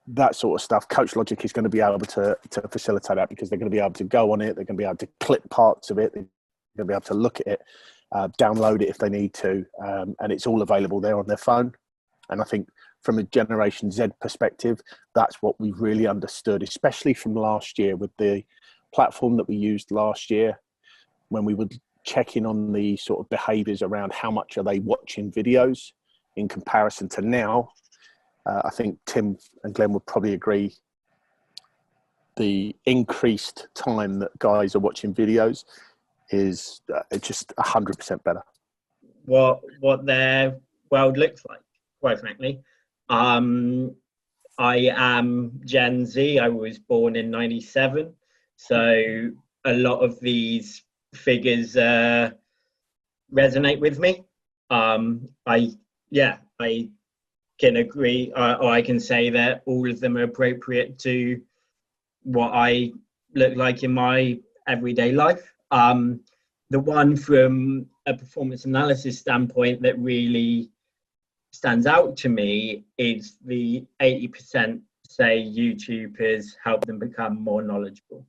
that sort of stuff, Coach Logic is going to be able to facilitate that, because they're going to be able to go on it, they're going to be able to clip parts of it, they're going to be able to look at it, download it if they need to, and it's all available there on their phone. And I think from a Generation Z perspective, that's what we really understood, especially from last year with the platform that we used last year, when we would check in on the sort of behaviours around how much are they watching videos in comparison to now. I think Tim and Glenn would probably agree the increased time that guys are watching videos is just 100% better. What their world looks like, quite frankly. I am Gen Z. I was born in 97. So a lot of these figures resonate with me. I can agree, or I can say that all of them are appropriate to what I look like in my everyday life. The one from a performance analysis standpoint that really stands out to me is the 80% say YouTube has helped them become more knowledgeable,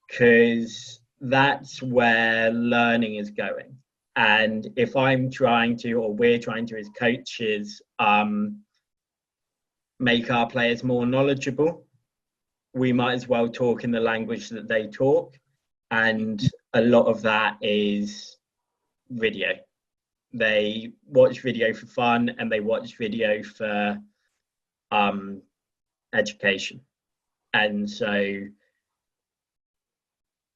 because that's where learning is going. And if I'm trying to, or we're trying to as coaches, make our players more knowledgeable, we might as well talk in the language that they talk. And a lot of that is video. They watch video for fun, and they watch video for education. And so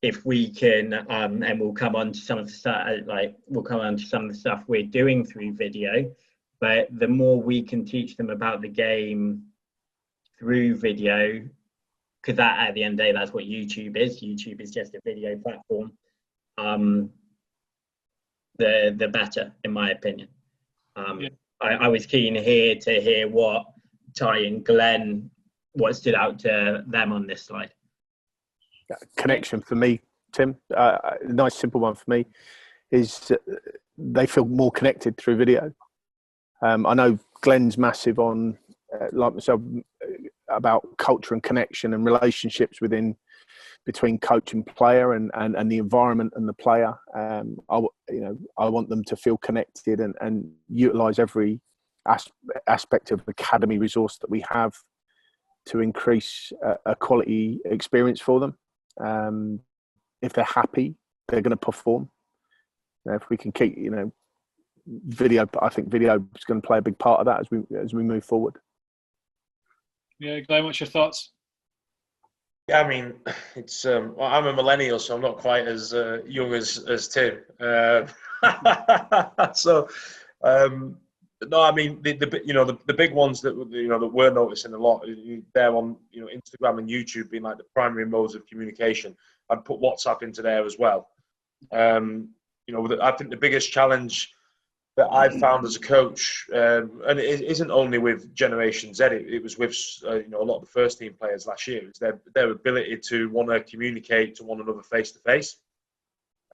if we can, and we'll come on to some of the stuff we're doing through video, but the more we can teach them about the game through video, because that, at the end of the day, that's what YouTube is. YouTube is just a video platform. The better, in my opinion. I was keen here to hear what Ty and Glenn, what stood out to them on this slide. Connection for me, Tim, a nice simple one for me is they feel more connected through video. I know Glenn's massive on, like myself, about culture and connection and relationships between coach and player, and the environment and the player. I want them to feel connected and utilise every aspect of academy resource that we have to increase a quality experience for them. If they're happy, they're going to perform. If we can keep, video, I think video is going to play a big part of that as we move forward. Yeah, Glenn, what's your thoughts? Yeah, I mean, it's well, I'm a millennial, so I'm not quite as young as Tim. So, no, I mean, the big ones that that we're noticing a lot there on Instagram and YouTube being like the primary modes of communication. I'd put WhatsApp into there as well. I think the biggest challenge that I've found as a coach, and it isn't only with Generation Z, it was with a lot of the first team players last year, is their ability to want to communicate to one another face to face.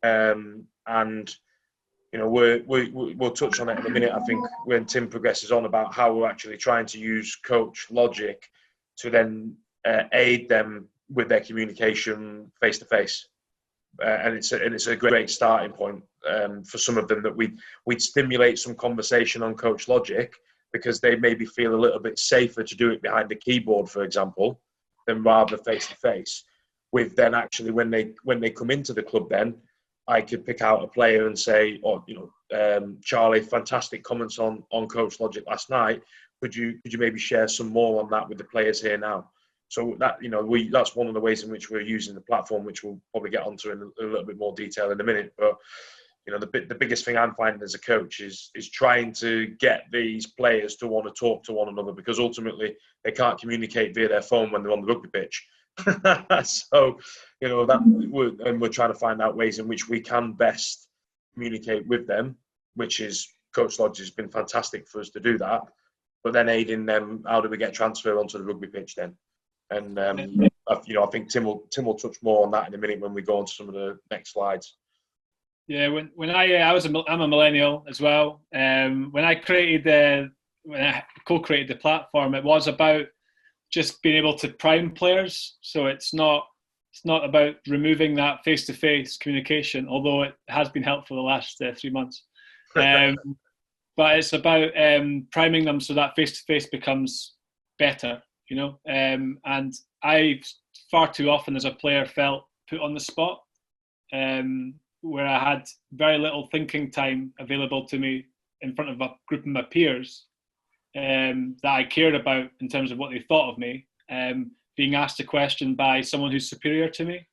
And we'll touch on it in a minute, I think, when Tim progresses on about how we're actually trying to use Coach Logic to then aid them with their communication face to face. And it's a great starting point for some of them, that we'd stimulate some conversation on Coach Logic, because they maybe feel a little bit safer to do it behind the keyboard, for example, than rather face to face. With then actually when they come into the club, then I could pick out a player and say, Charlie, fantastic comments on Coach Logic last night. Could you maybe share some more on that with the players here now? So that that's one of the ways in which we're using the platform, which we'll probably get onto in a little bit more detail in a minute. But the biggest thing I'm finding as a coach is trying to get these players to want to talk to one another, because ultimately they can't communicate via their phone when they're on the rugby pitch. So we're trying to find out ways in which we can best communicate with them, which is Coach Lodge has been fantastic for us to do that. But then aiding them, how do we get transfer onto the rugby pitch then? And I think Tim will touch more on that in a minute when we go on to some of the next slides. Yeah, when I'm a millennial as well. When I co-created the platform, it was about just being able to prime players. So it's not about removing that face-to-face communication, although it has been helpful the last 3 months. But it's about priming them so that face-to-face becomes better, you know. And I far too often as a player felt put on the spot, where I had very little thinking time available to me in front of a group of my peers that I cared about in terms of what they thought of me, being asked a question by someone who's superior to me.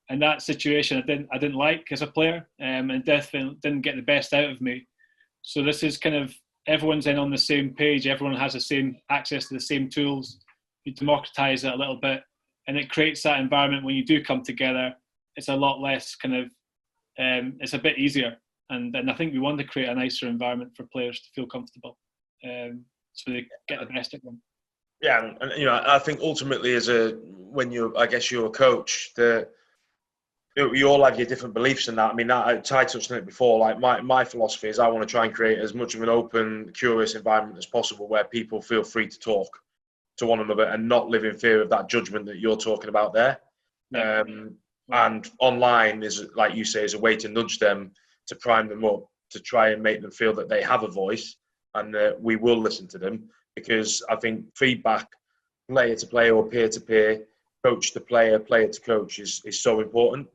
And that situation I didn't like as a player, and definitely didn't get the best out of me. So this is kind of, everyone's in on the same page, everyone has the same access to the same tools. You democratize it a little bit, and it creates that environment when you do come together. It's a lot less kind of, it's a bit easier. And I think we want to create a nicer environment for players to feel comfortable, so they get the best of them. Yeah, and you know, I think ultimately when you're a coach, you all have your different beliefs in that. I mean, Ty touched on it before. Like my philosophy is I want to try and create as much of an open, curious environment as possible where people feel free to talk to one another and not live in fear of that judgment that you're talking about there. Yeah. And online is, like you say, is a way to nudge them, to prime them up, to try and make them feel that they have a voice and that we will listen to them. Because I think feedback, player to player or peer to peer, coach to player, player to coach is so important.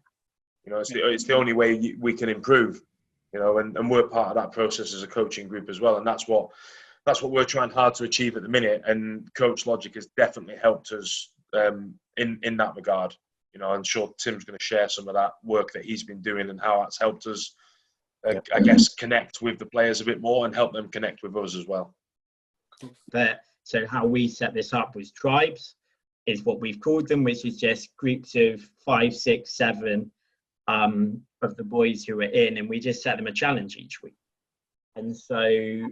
You know, it's the only way we can improve. You know, and we're part of that process as a coaching group as well. And that's what we're trying hard to achieve at the minute. And Coach Logic has definitely helped us in that regard. You know, I'm sure Tim's going to share some of that work that he's been doing and how that's helped us, I guess, connect with the players a bit more and help them connect with us as well. But so how we set this up was tribes, is what we've called them, which is just groups of 5, 6, 7 of the boys who are in, and we just set them a challenge each week. And so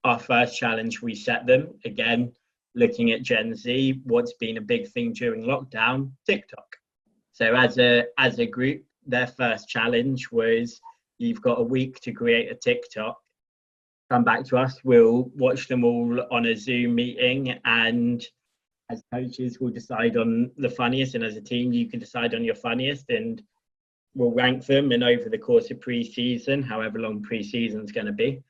our first challenge, we set them, again, looking at Gen Z, what's been a big thing during lockdown? TikTok. So as a group, their first challenge was, you've got a week to create a TikTok. Come back to us, we'll watch them all on a Zoom meeting, and as coaches, we'll decide on the funniest, and as a team, you can decide on your funniest, and we'll rank them. And over the course of pre-season, however long pre-season is going to be,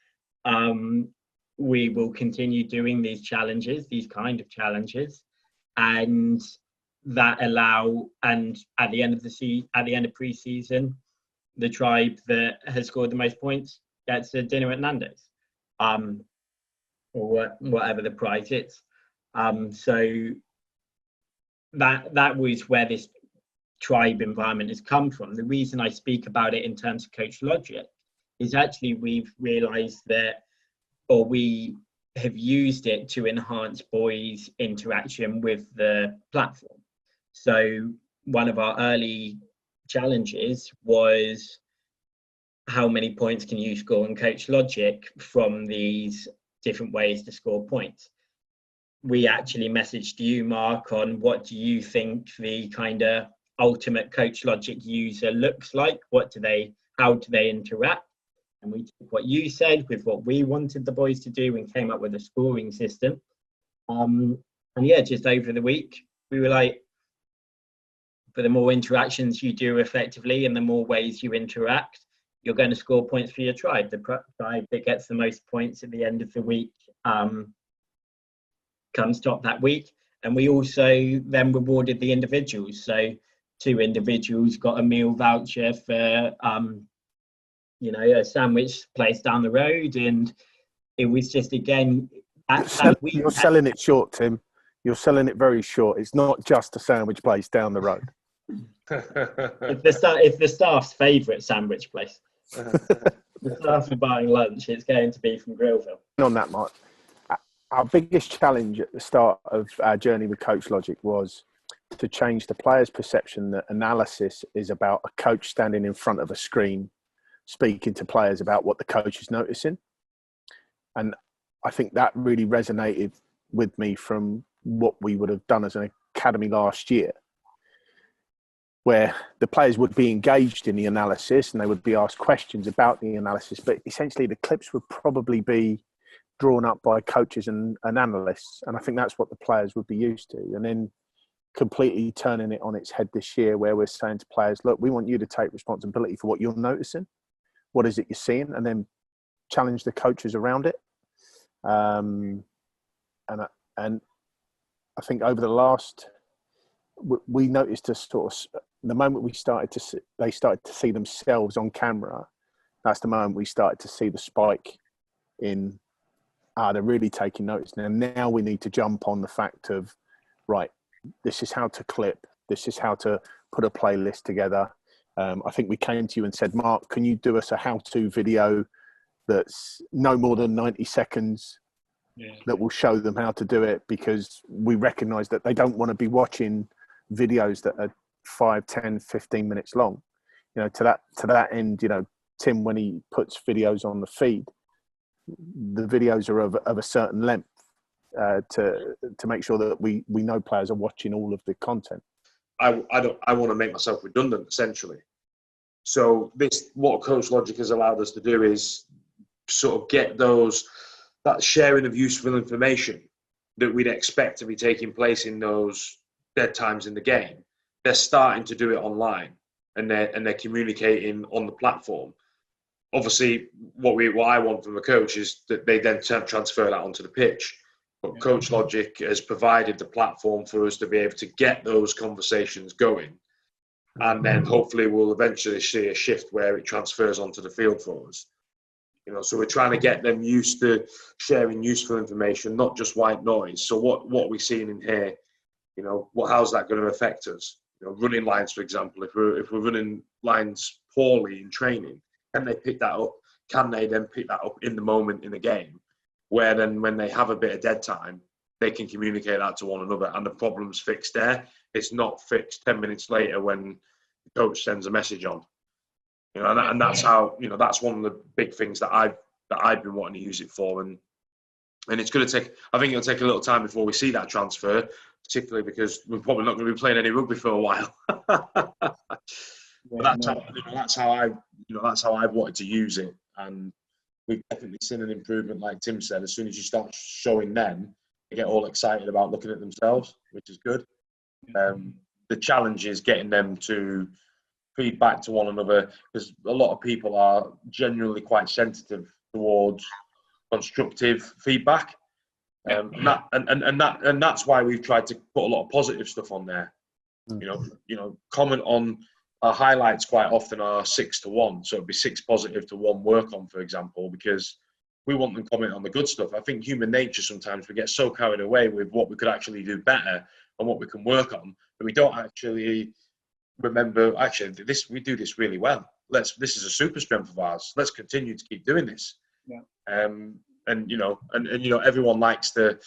we will continue doing these challenges, these kind of challenges, and that and at the end of pre-season, the tribe that has scored the most points gets a dinner at Nando's, or whatever the prize is. So that was where this tribe environment has come from. The reason I speak about it in terms of Coach Logic is actually we've realized that, or we have used it to enhance boys' interaction with the platform. So one of our early challenges was, how many points can you score on Coach Logic from these different ways to score points? We actually messaged you, Mark, on what do you think the kind of ultimate Coach Logic user looks like? How do they interact? And we took what you said with what we wanted the boys to do and came up with a scoring system. And yeah, just over the week, we were like, for the more interactions you do effectively and the more ways you interact, you're going to score points for your tribe. The tribe that gets the most points at the end of the week comes top that week. And we also then rewarded the individuals. So 2 individuals got a meal voucher for a sandwich place down the road. And it was just, again, that week. You're selling it short, Tim. You're selling it very short. It's not just a sandwich place down the road. If the staff's favourite sandwich place, the staff are buying lunch, it's going to be from Grillville. On that, Mark, our biggest challenge at the start of our journey with Coach Logic was to change the player's perception that analysis is about a coach standing in front of a screen speaking to players about what the coach is noticing. And I think that really resonated with me from what we would have done as an academy last year, where the players would be engaged in the analysis and they would be asked questions about the analysis, but essentially the clips would probably be drawn up by coaches and analysts. And I think that's what the players would be used to. And then completely turning it on its head this year, where we're saying to players, look, we want you to take responsibility for what you're noticing. What is it you're seeing? And then challenge the coaches around it. And I think over the last, we noticed a sort of, the moment they started to see themselves on camera, that's the moment we started to see the spike in, they're really taking notice. Now we need to jump on the fact of, right, this is how to clip, this is how to put a playlist together. I think we came to you and said, Mark, can you do us a how-to video that's no more than 90 seconds that will show them how to do it? Because we recognize that they don't want to be watching videos that are 5, 10, 15 minutes long. You know, to that end, you know, Tim, when he puts videos on the feed, the videos are of a certain length to make sure that we know players are watching all of the content. I want to make myself redundant, essentially. So what Coach Logic has allowed us to do is sort of get that sharing of useful information that we'd expect to be taking place in those dead times in the game. They're starting to do it online, and they're communicating on the platform. Obviously, what I want from a coach is that they then transfer that onto the pitch. But Coach Logic has provided the platform for us to be able to get those conversations going. And then hopefully we'll eventually see a shift where it transfers onto the field for us. You know, so we're trying to get them used to sharing useful information, not just white noise. So what are we seeing in here? You know, how's that going to affect us? You know, running lines, for example, if we're running lines poorly in training, can they pick that up? Can they then pick that up in the moment in the game, where then when they have a bit of dead time, they can communicate that to one another and the problem's fixed there. It's not fixed 10 minutes later when the coach sends a message on. You know, and that's how, you know, that's one of the big things that I've been wanting to use it for. And it's going to take, I think it'll take a little time before we see that transfer, particularly because we're probably not going to be playing any rugby for a while. But that's how I've wanted to use it. And we've definitely seen an improvement, like Tim said. As soon as you start showing them, they get all excited about looking at themselves, which is good. The challenge is getting them to feed back to one another, because a lot of people are generally quite sensitive towards constructive feedback, and that's why we've tried to put a lot of positive stuff on there. You know, comment on our highlights quite often are 6 to 1, so it'd be 6 positive to 1 work on, for example, because we want them to comment on the good stuff. I think human nature, sometimes we get so carried away with what we could actually do better and what we can work on, that we don't actually remember, actually, we do this really well. This is a super strength of ours. Let's continue to keep doing this. And everyone likes that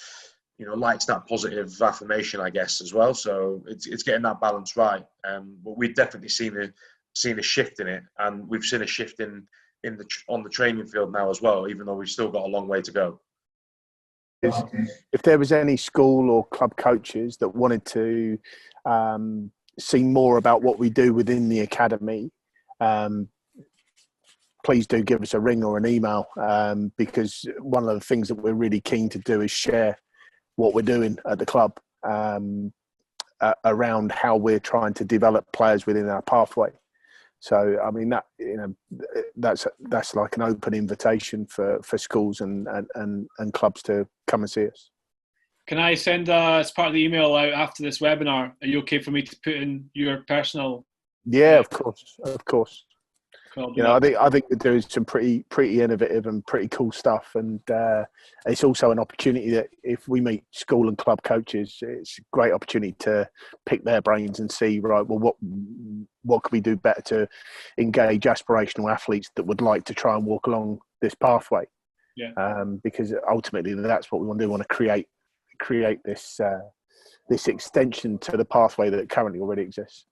positive affirmation, I guess, as well. So it's getting that balance right. But we've definitely seen a shift in it, and we've seen a shift on the training field now as well, even though we've still got a long way to go. If there was any school or club coaches that wanted to see more about what we do within the academy, please do give us a ring or an email, because one of the things that we're really keen to do is share what we're doing at the club around how we're trying to develop players within our pathway. So, I mean, that's like an open invitation for schools and clubs to come and see us. Can I send as part of the email out after this webinar? Are you okay for me to put in your personal? Yeah, of course. You know, I think we're doing some pretty innovative and pretty cool stuff, and it's also an opportunity that if we meet school and club coaches, it's a great opportunity to pick their brains and see, right, well, what can we do better to engage aspirational athletes that would like to try and walk along this pathway? Because ultimately that's what we want to do. We want to create this extension to the pathway that currently already exists.